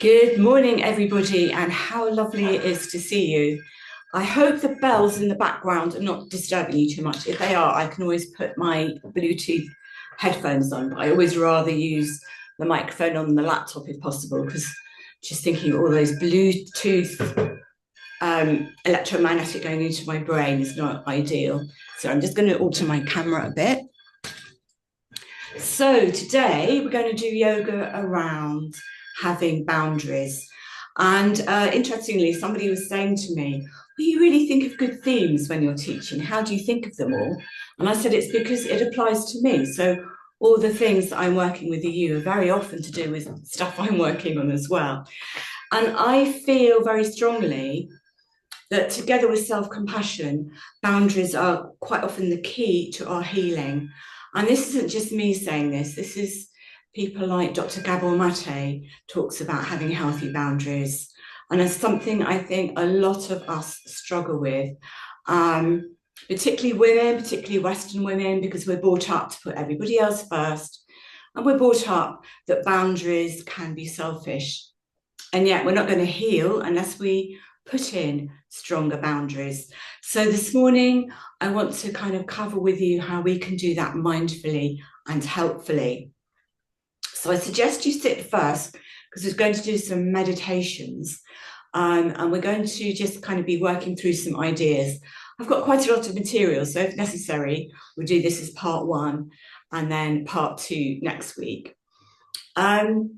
Good morning, everybody, and how lovely it is to see you. I hope the bells in the background are not disturbing you too much. If they are, I can always put my Bluetooth headphones on, but I always rather use the microphone on the laptop if possible, because just thinking of all those Bluetooth electromagnetic going into my brain is not ideal. So I'm just going to alter my camera a bit. So today we're going to do yoga around having boundaries. And interestingly, somebody was saying to me, well, you really think of good themes when you're teaching. How do you think of them all? And I said, it's because it applies to me. So all the things that I'm working with you are very often to do with stuff I'm working on as well. And I feel very strongly that together with self-compassion, boundaries are quite often the key to our healing. And this isn't just me saying this, this is people like Dr. Gabor Mate talks about having healthy boundaries. And it's something I think a lot of us struggle with, particularly women, particularly Western women, because we're brought up to put everybody else first. And we're brought up that boundaries can be selfish. And yet we're not going to heal unless we put in stronger boundaries. So this morning, I want to kind of cover with you how we can do that mindfully and helpfully. So I suggest you sit first because we're going to do some meditations and we're going to just kind of be working through some ideas. I've got quite a lot of material, so if necessary, we'll do this as part one and then part two next week. But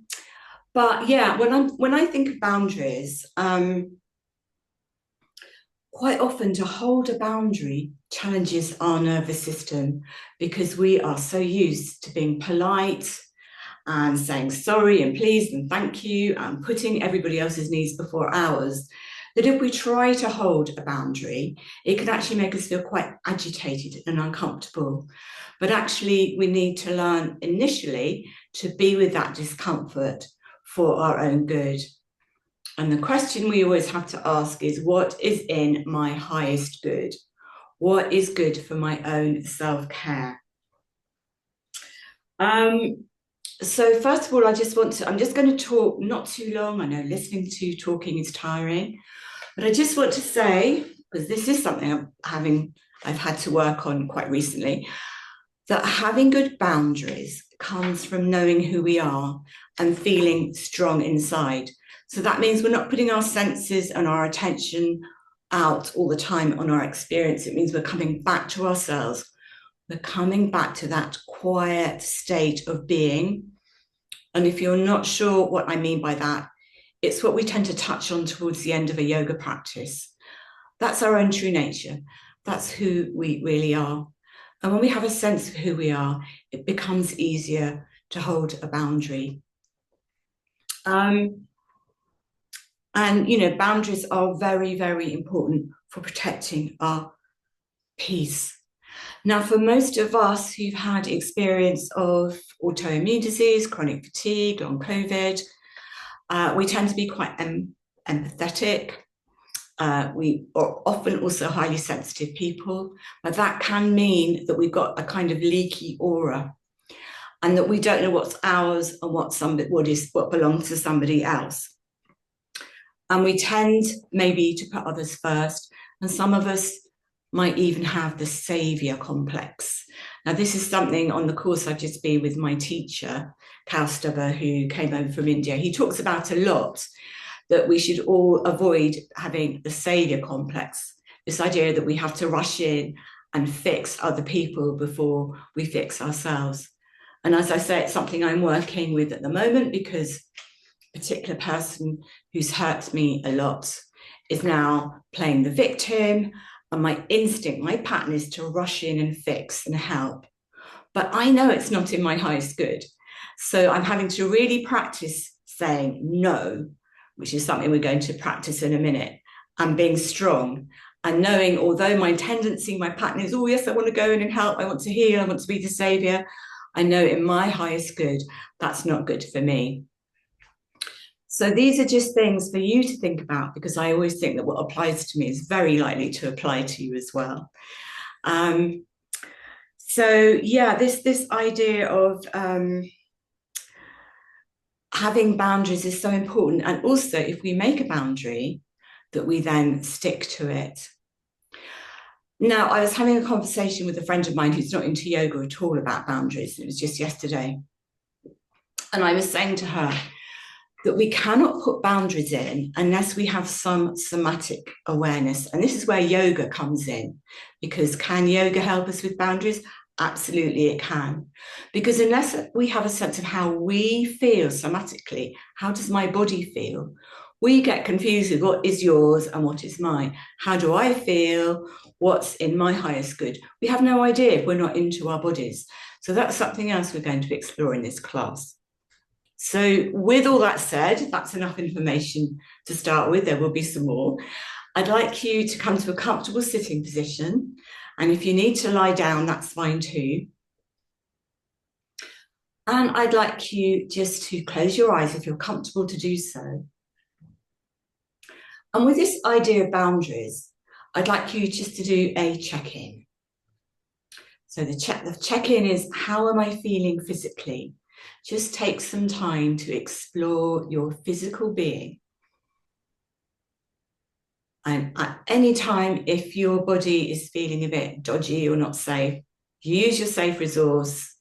yeah, when I think of boundaries, quite often to hold a boundary challenges our nervous system because we are so used to being polite and saying sorry and please and thank you and putting everybody else's needs before ours, that if we try to hold a boundary, it can actually make us feel quite agitated and uncomfortable. But actually, we need to learn initially to be with that discomfort for our own good. And the question we always have to ask is, what is in my highest good? What is good for my own self-care? So first of all, I'm just going to talk not too long. I know listening to talking is tiring, but I just want to say, because this is something I've had to work on quite recently, that having good boundaries comes from knowing who we are and feeling strong inside. So that means we're not putting our senses and our attention out all the time on our experience. It means we're coming back to ourselves. We're coming back to that quiet state of being. And if you're not sure what I mean by that, it's what we tend to touch on towards the end of a yoga practice. That's our own true nature. That's who we really are. And when we have a sense of who we are, it becomes easier to hold a boundary. And, you know, boundaries are very, very important for protecting our peace. Now, for most of us who've had experience of autoimmune disease, chronic fatigue, long COVID, we tend to be quite empathetic. We are often also highly sensitive people, but that can mean that we've got a kind of leaky aura and that we don't know what's ours and what belongs to somebody else. And we tend maybe to put others first. And some of us might even have the savior complex. Now, this is something on the course I've just been with my teacher, Kaustubha, who came over from India. He talks about a lot that we should all avoid having the savior complex, this idea that we have to rush in and fix other people before we fix ourselves. And as I say, it's something I'm working with at the moment because particular person who's hurt me a lot is now playing the victim, and my instinct, my pattern is to rush in and fix and help. But I know it's not in my highest good. So I'm having to really practice saying no, which is something we're going to practice in a minute, and being strong and knowing, although my tendency, my pattern is, oh yes, I want to go in and help, I want to heal, I want to be the savior, I know in my highest good, that's not good for me. So these are just things for you to think about, because I always think that what applies to me is very likely to apply to you as well. So yeah, this idea of having boundaries is so important. And also, if we make a boundary, that we then stick to it. Now, I was having a conversation with a friend of mine who's not into yoga at all about boundaries. It was just yesterday. And I was saying to her that we cannot put boundaries in unless we have some somatic awareness. And this is where yoga comes in, because can yoga help us with boundaries? Absolutely, it can. Because unless we have a sense of how we feel somatically, how does my body feel? We get confused with what is yours and what is mine. How do I feel? What's in my highest good? We have no idea if we're not into our bodies. So that's something else we're going to explore in this class. So with all that said, that's enough information to start with. There will be some more. I'd like you to come to a comfortable sitting position. And if you need to lie down, that's fine too. And I'd like you just to close your eyes if you're comfortable to do so. And with this idea of boundaries, I'd like you just to do a check-in. So the check-in is, how am I feeling physically? Just take some time to explore your physical being. And at any time, if your body is feeling a bit dodgy or not safe, use your safe resource,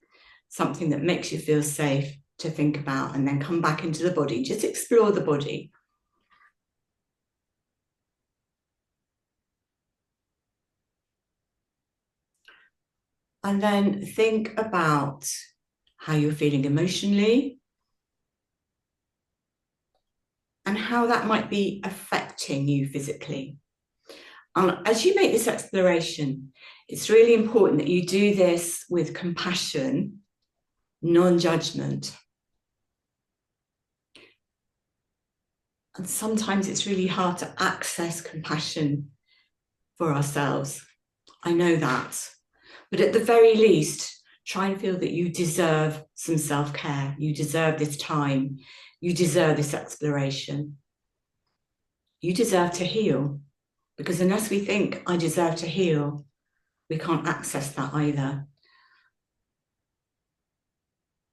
something that makes you feel safe to think about, and then come back into the body. Just explore the body. And then think about how you're feeling emotionally and how that might be affecting you physically. And as you make this exploration, it's really important that you do this with compassion, non-judgment. And sometimes it's really hard to access compassion for ourselves. I know that. But at the very least, try and feel that you deserve some self-care. You deserve this time. You deserve this exploration. You deserve to heal. Because unless we think, I deserve to heal, we can't access that either.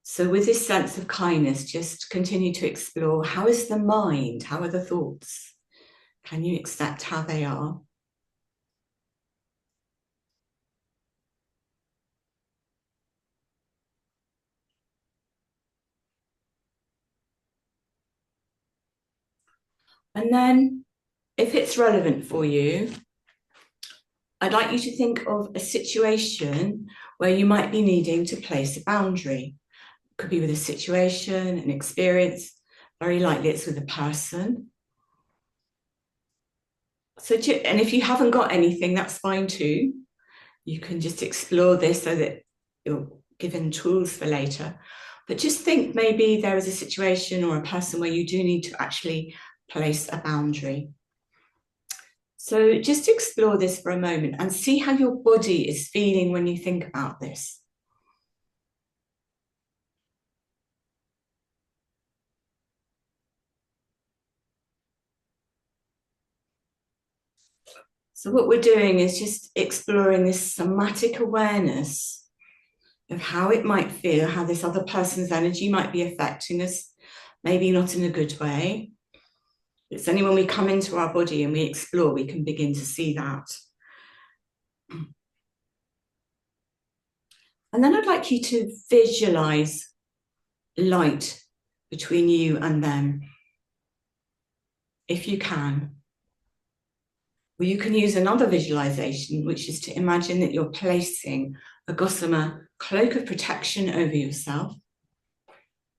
So with this sense of kindness, just continue to explore, how is the mind? How are the thoughts? Can you accept how they are? And then, if it's relevant for you, I'd like you to think of a situation where you might be needing to place a boundary. It could be with a situation, an experience. Very likely it's with a person. And if you haven't got anything, that's fine too. You can just explore this so that you're given tools for later. But just think, maybe there is a situation or a person where you do need to actually place a boundary. So just explore this for a moment and see how your body is feeling when you think about this. So what we're doing is just exploring this somatic awareness of how it might feel, how this other person's energy might be affecting us, maybe not in a good way. It's only when we come into our body and we explore, we can begin to see that. And then I'd like you to visualize light between you and them, if you can. Or you can use another visualization, which is to imagine that you're placing a gossamer cloak of protection over yourself.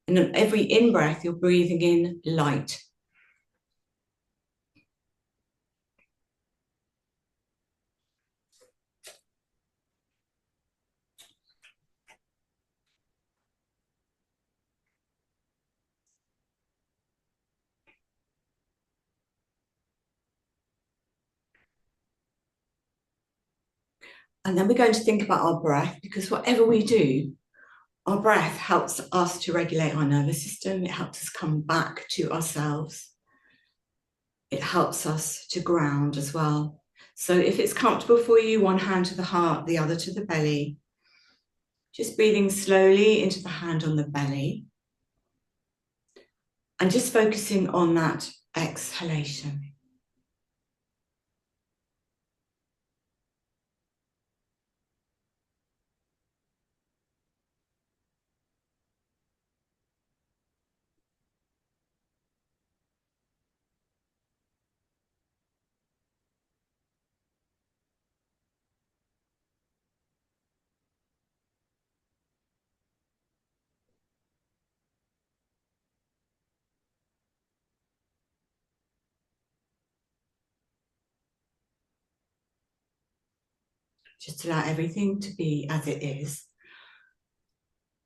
And on every in-breath, you're breathing in light. And then we're going to think about our breath, because whatever we do, our breath helps us to regulate our nervous system. It helps us come back to ourselves. It helps us to ground as well. So if it's comfortable for you, one hand to the heart, the other to the belly. Just breathing slowly into the hand on the belly. And just focusing on that exhalation. Just allow everything to be as it is.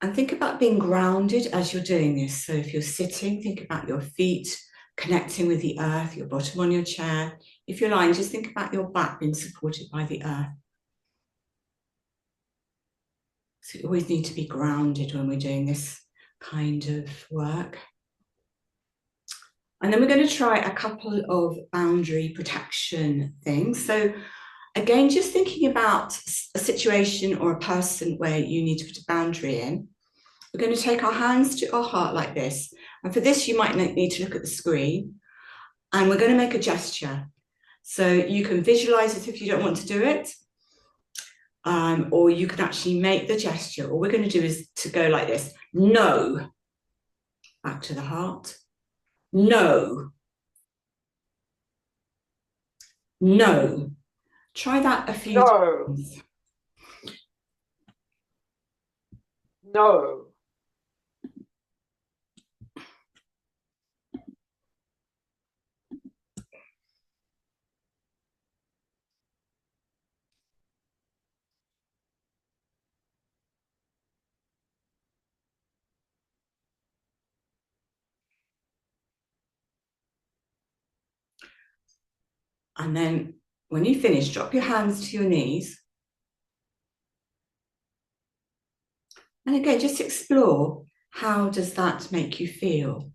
And think about being grounded as you're doing this. So if you're sitting, think about your feet connecting with the earth, your bottom on your chair. If you're lying, just think about your back being supported by the earth. So you always need to be grounded when we're doing this kind of work. And then we're going to try a couple of boundary protection things. So again, just thinking about a situation or a person where you need to put a boundary in. We're going to take our hands to our heart like this. And for this, you might need to look at the screen. And we're going to make a gesture. So you can visualize it if you don't want to do it. Or you can actually make the gesture. All we're going to do is to go like this. No. Back to the heart. No. No. Try that a few times. No. And then when you finish, drop your hands to your knees. And again, just explore, how does that make you feel?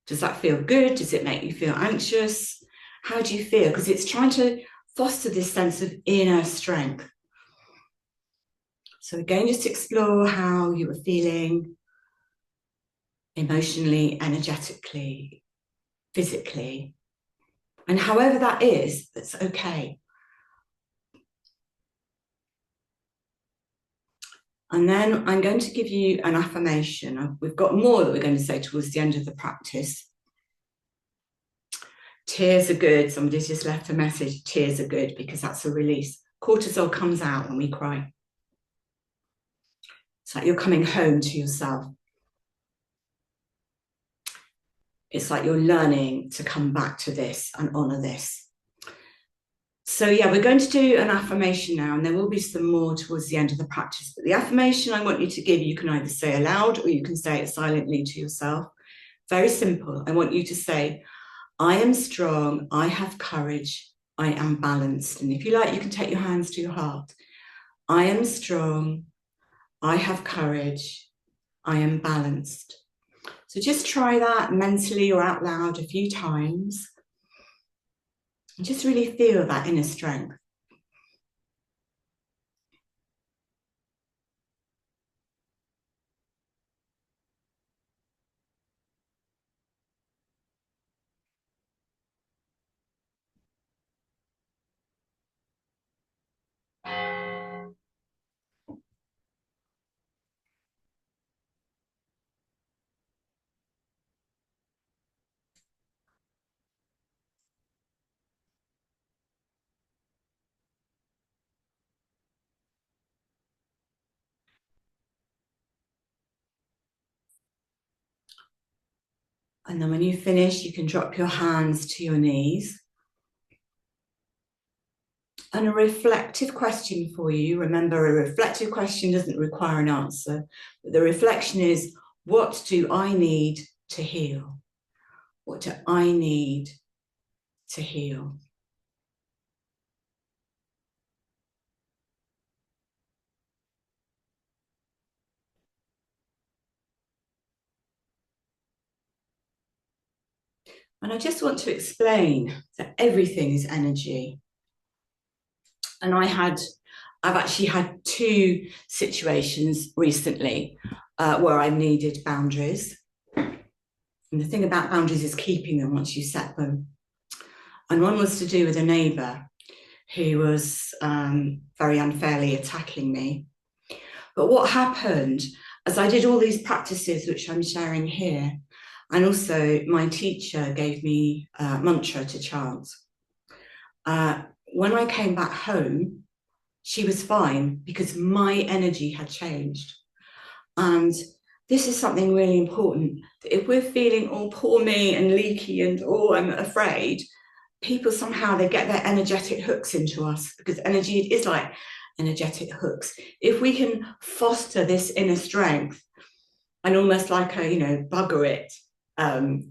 Does that feel good? Does it make you feel anxious? How do you feel? Because it's trying to foster this sense of inner strength. So again, just explore how you were feeling emotionally, energetically, physically. And however that is, that's okay. And then I'm going to give you an affirmation. We've got more that we're going to say towards the end of the practice. Tears are good. Somebody's just left a message. Tears are good because that's a release. Cortisol comes out when we cry. It's like you're coming home to yourself. It's like you're learning to come back to this and honor this. So yeah, we're going to do an affirmation now, and there will be some more towards the end of the practice. But the affirmation I want you to give, you can either say aloud or you can say it silently to yourself. Very simple. I want you to say, I am strong, I have courage, I am balanced. And if you like, you can take your hands to your heart. I am strong, I have courage, I am balanced. So just try that mentally or out loud a few times. And just really feel that inner strength. And then when you finish, you can drop your hands to your knees. And a reflective question for you. Remember, a reflective question doesn't require an answer. But the reflection is, what do I need to heal? What do I need to heal? And I just want to explain that everything is energy. And I've actually had two situations recently where I needed boundaries. And And the thing about boundaries is keeping them once you set them. And one was to do with a neighbour who was very unfairly attacking me. But what happened, as I did all these practices, which I'm sharing here, and also my teacher gave me a mantra to chant. When I came back home, she was fine because my energy had changed. And this is something really important. If we're feeling all poor me and leaky and oh, I'm afraid, people somehow they get their energetic hooks into us, because energy is like energetic hooks. If we can foster this inner strength and almost like a, bugger it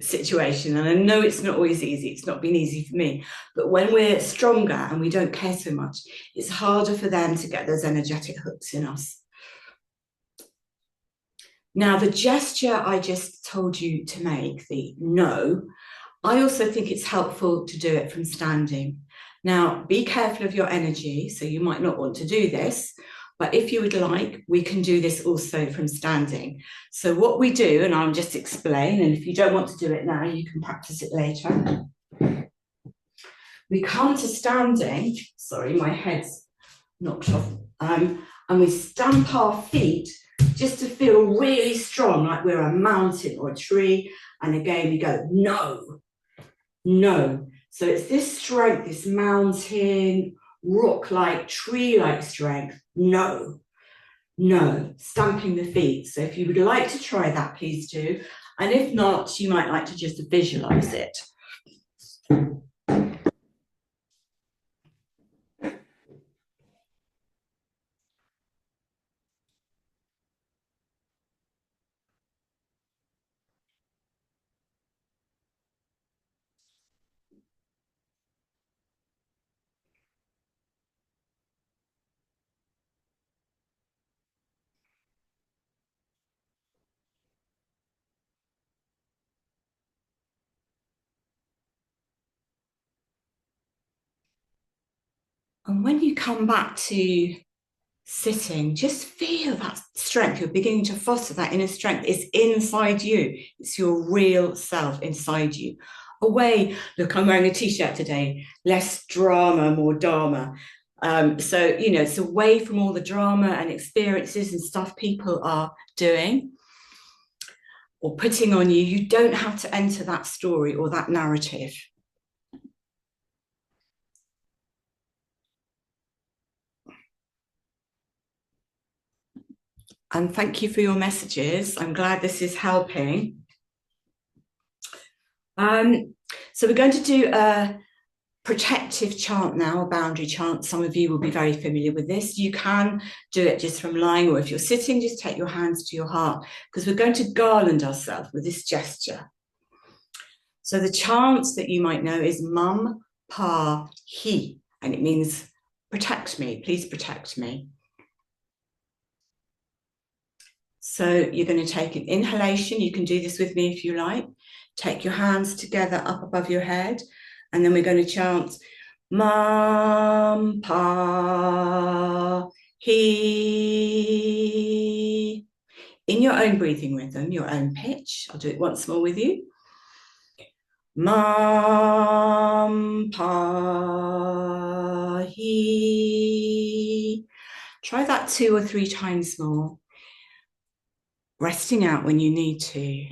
situation, and I know it's not always easy, it's not been easy for me, but when we're stronger and we don't care so much, it's harder for them to get those energetic hooks in us. Now, the gesture I just told you to make, the no, I also think it's helpful to do it from standing. Now, be careful of your energy, so you might not want to do this, but if you would like, we can do this also from standing. So what we do, and I'll just explain, and if you don't want to do it now, you can practice it later. We come to standing, sorry, my head's knocked off, and we stamp our feet just to feel really strong, like we're a mountain or a tree. And again, we go, no, no. So it's this strength, this mountain, rock-like, tree-like strength. No, no, stamping the feet. So if you would like to try that, please do. And if not, you might like to just visualize it. And when you come back to sitting, just feel that strength. You're beginning to foster that inner strength. It's inside you. It's your real self inside you. Away, look, I'm wearing a t-shirt today. Less drama, more dharma. So, it's away from all the drama and experiences and stuff people are doing or putting on you. You don't have to enter that story or that narrative. And thank you for your messages. I'm glad this is helping. So we're going to do a protective chant now, a boundary chant. Some of you will be very familiar with this. You can do it just from lying, or if you're sitting, just take your hands to your heart, because we're going to garland ourselves with this gesture. So the chant that you might know is Mum, Pa, He, and it means protect me, please protect me. So you're going to take an inhalation. You can do this with me if you like. Take your hands together up above your head, and then we're going to chant Mum, Pa, He, in your own breathing rhythm, your own pitch. I'll do it once more with you. Mum, Pa, He. Try that 2 or 3 times more, resting out when you need to.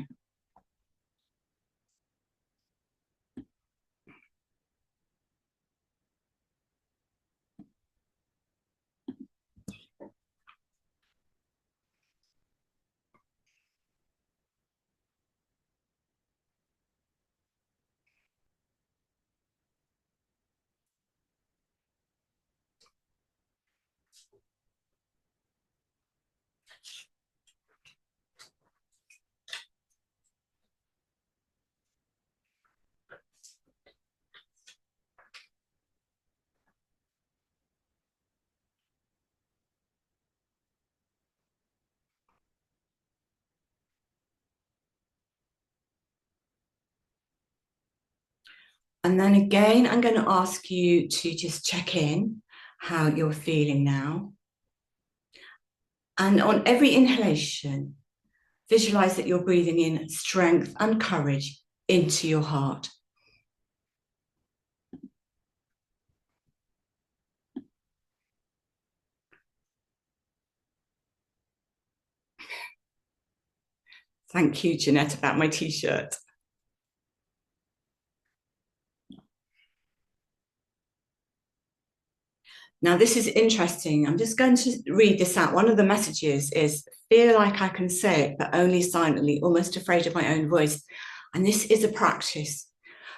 And then again, I'm going to ask you to just check in how you're feeling now. And on every inhalation, Visualize that you're breathing in strength and courage into your heart. Thank you, Jeanette, about my t-shirt. Now, this is interesting. I'm just going to read this out. One of the messages is, feel like I can say it, but only silently, almost afraid of my own voice. And this is a practice,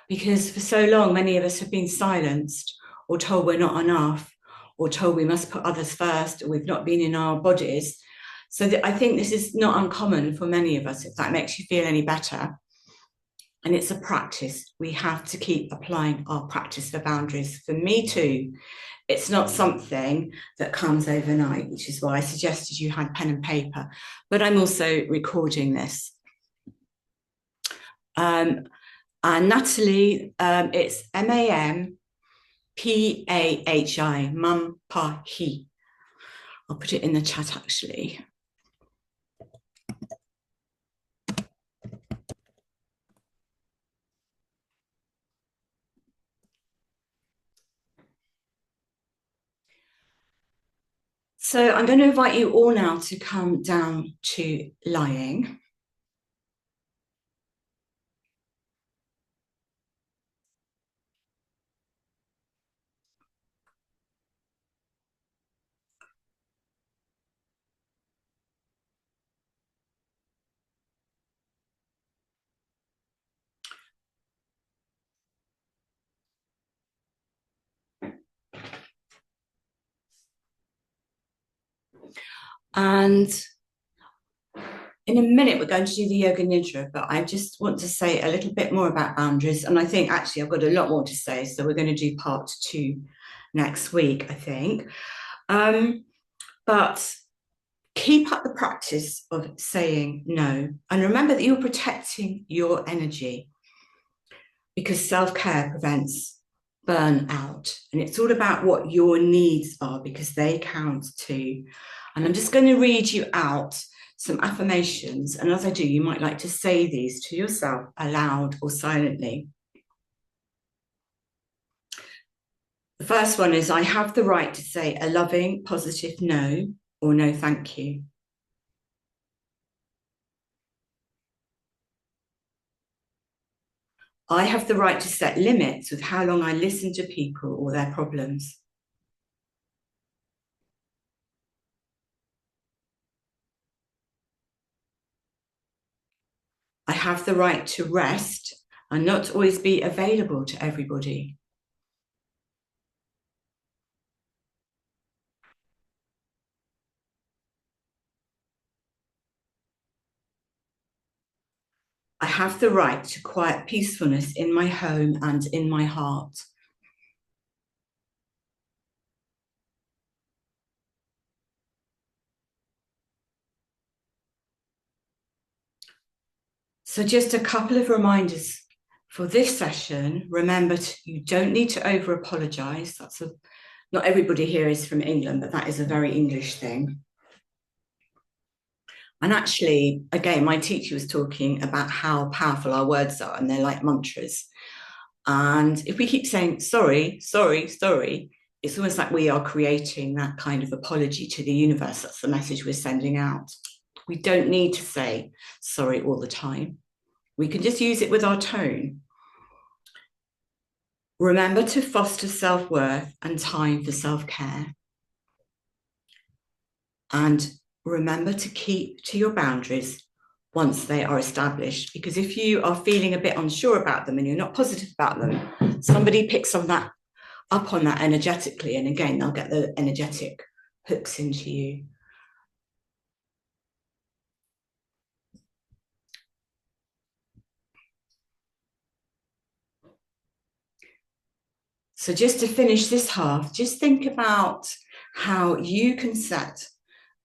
because for so long, many of us have been silenced or told we're not enough or told we must put others first, or we've not been in our bodies. So I think this is not uncommon for many of us, if that makes you feel any better. And it's a practice. We have to keep applying our practice for boundaries. For me too, it's not something that comes overnight, which is why I suggested you had pen and paper. But I'm also recording this. And Natalie, it's Mampahi, Mampahi. I'll put it in the chat actually. So I'm going to invite you all now to come down to lying. And in a minute, we're going to do the Yoga Nidra, but I just want to say a little bit more about boundaries. And I think actually I've got a lot more to say. So we're going to do part 2 next week, I think. But keep up the practice of saying no. And remember that you're protecting your energy, because self-care prevents burnout. And it's all about what your needs are, because they count too. And I'm just going to read you out some affirmations. And as I do, you might like to say these to yourself aloud or silently. The first one is, I have the right to say a loving, positive no, or no thank you. I have the right to set limits with how long I listen to people or their problems. I have the right to rest and not always be available to everybody. I have the right to quiet peacefulness in my home and in my heart. So just a couple of reminders for this session. Remember, you don't need to over apologize. Not everybody here is from England, but that is a very English thing. And actually, again, my teacher was talking about how powerful our words are, and they're like mantras. And if we keep saying sorry, sorry, sorry, it's almost like we are creating that kind of apology to the universe. That's the message we're sending out. We don't need to say sorry all the time. We can just use it with our tone. Remember to foster self-worth and time for self-care. And remember to keep to your boundaries once they are established, because if you are feeling a bit unsure about them and you're not positive about them, somebody picks up on that energetically, and again, they'll get the energetic hooks into you. So just to finish this half, just think about how you can set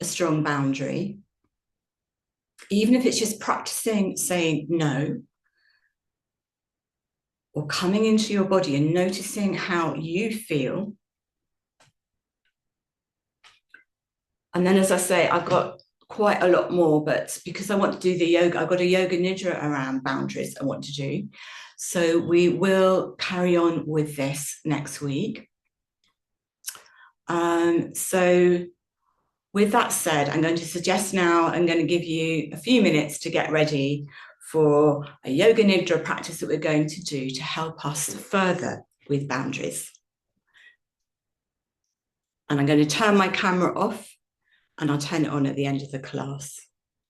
a strong boundary, even if it's just practicing saying no, or coming into your body and noticing how you feel. And then, as I say, I've got quite a lot more, but because I want to do the yoga, I've got a yoga nidra around boundaries I want to do. So we will carry on with this next week. So with that said, I'm going to suggest now, I'm going to give you a few minutes to get ready for a yoga nidra practice that we're going to do to help us further with boundaries. And I'm going to turn my camera off and I'll turn it on at the end of the class.